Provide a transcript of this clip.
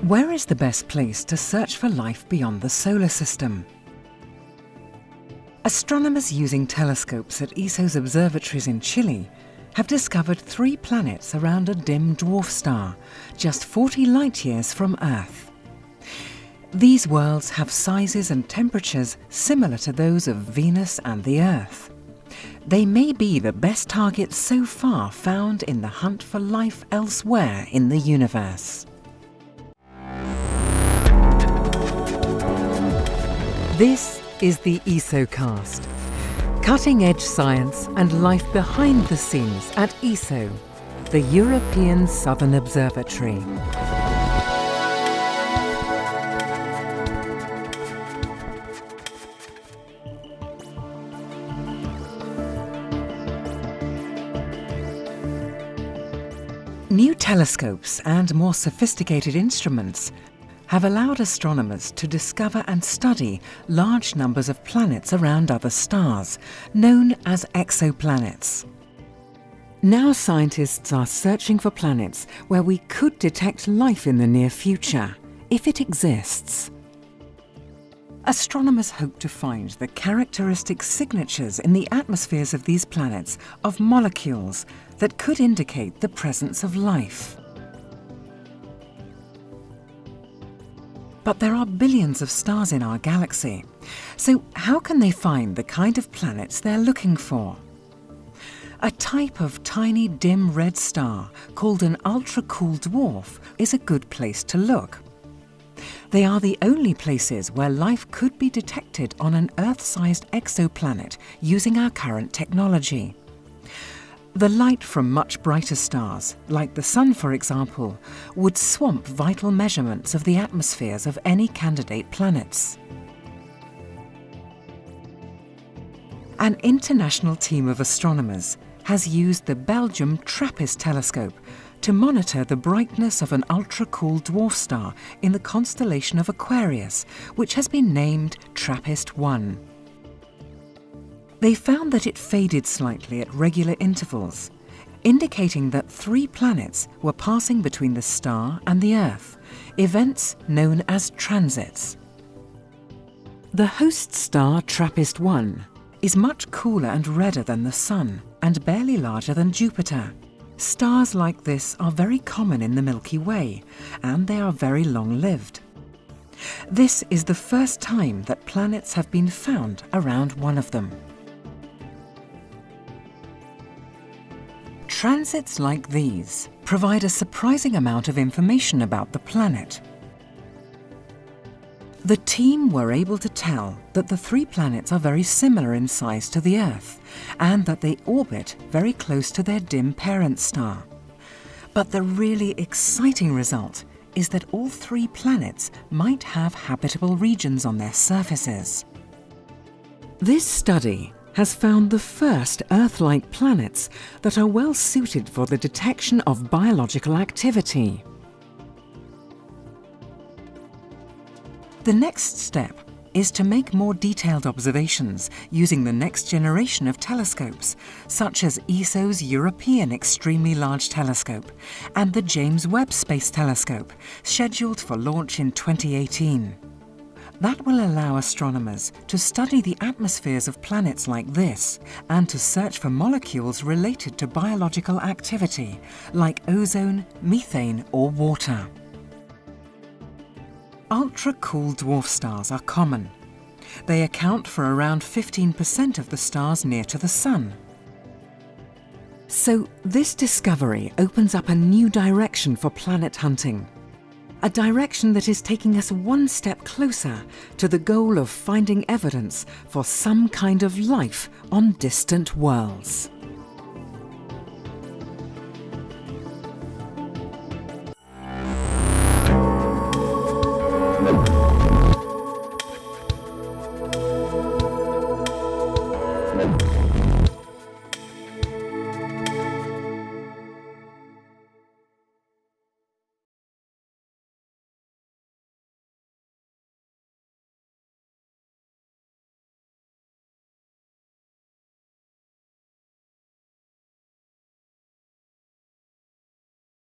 Where is the best place to search for life beyond the solar system? Astronomers using telescopes at ESO's observatories in Chile have discovered 3 planets around a dim dwarf star, just 40 light-years from Earth. These worlds have sizes and temperatures similar to those of Venus and the Earth. They may be the best targets so far found in the hunt for life elsewhere in the universe. This is the ESOcast. Cutting-edge science and life behind the scenes at ESO, the European Southern Observatory. New telescopes and more sophisticated instruments have allowed astronomers to discover and study large numbers of planets around other stars, known as exoplanets. Now scientists are searching for planets where we could detect life in the near future, if it exists. Astronomers hope to find the characteristic signatures in the atmospheres of these planets of molecules that could indicate the presence of life. But there are billions of stars in our galaxy, so how can they find the kind of planets they're looking for? A type of tiny dim red star called an ultra-cool dwarf is a good place to look. They are the only places where life could be detected on an Earth-sized exoplanet using our current technology. The light from much brighter stars, like the Sun for example, would swamp vital measurements of the atmospheres of any candidate planets. An international team of astronomers has used the Belgium TRAPPIST telescope to monitor the brightness of an ultra-cool dwarf star in the constellation of Aquarius, which has been named TRAPPIST-1. They found that it faded slightly at regular intervals, indicating that 3 planets were passing between the star and the Earth, events known as transits. The host star TRAPPIST-1 is much cooler and redder than the Sun and barely larger than Jupiter. Stars like this are very common in the Milky Way, and they are very long-lived. This is the first time that planets have been found around one of them. Transits like these provide a surprising amount of information about the planet. The team were able to tell that the 3 planets are very similar in size to the Earth and that they orbit very close to their dim parent star. But the really exciting result is that all 3 planets might have habitable regions on their surfaces. This study has found the first Earth-like planets that are well suited for the detection of biological activity. The next step is to make more detailed observations using the next generation of telescopes, such as ESO's European Extremely Large Telescope and the James Webb Space Telescope, scheduled for launch in 2018. That will allow astronomers to study the atmospheres of planets like this and to search for molecules related to biological activity, like ozone, methane, or water. Ultra-cool dwarf stars are common. They account for around 15% of the stars near to the Sun. So this discovery opens up a new direction for planet hunting. A direction that is taking us one step closer to the goal of finding evidence for some kind of life on distant worlds.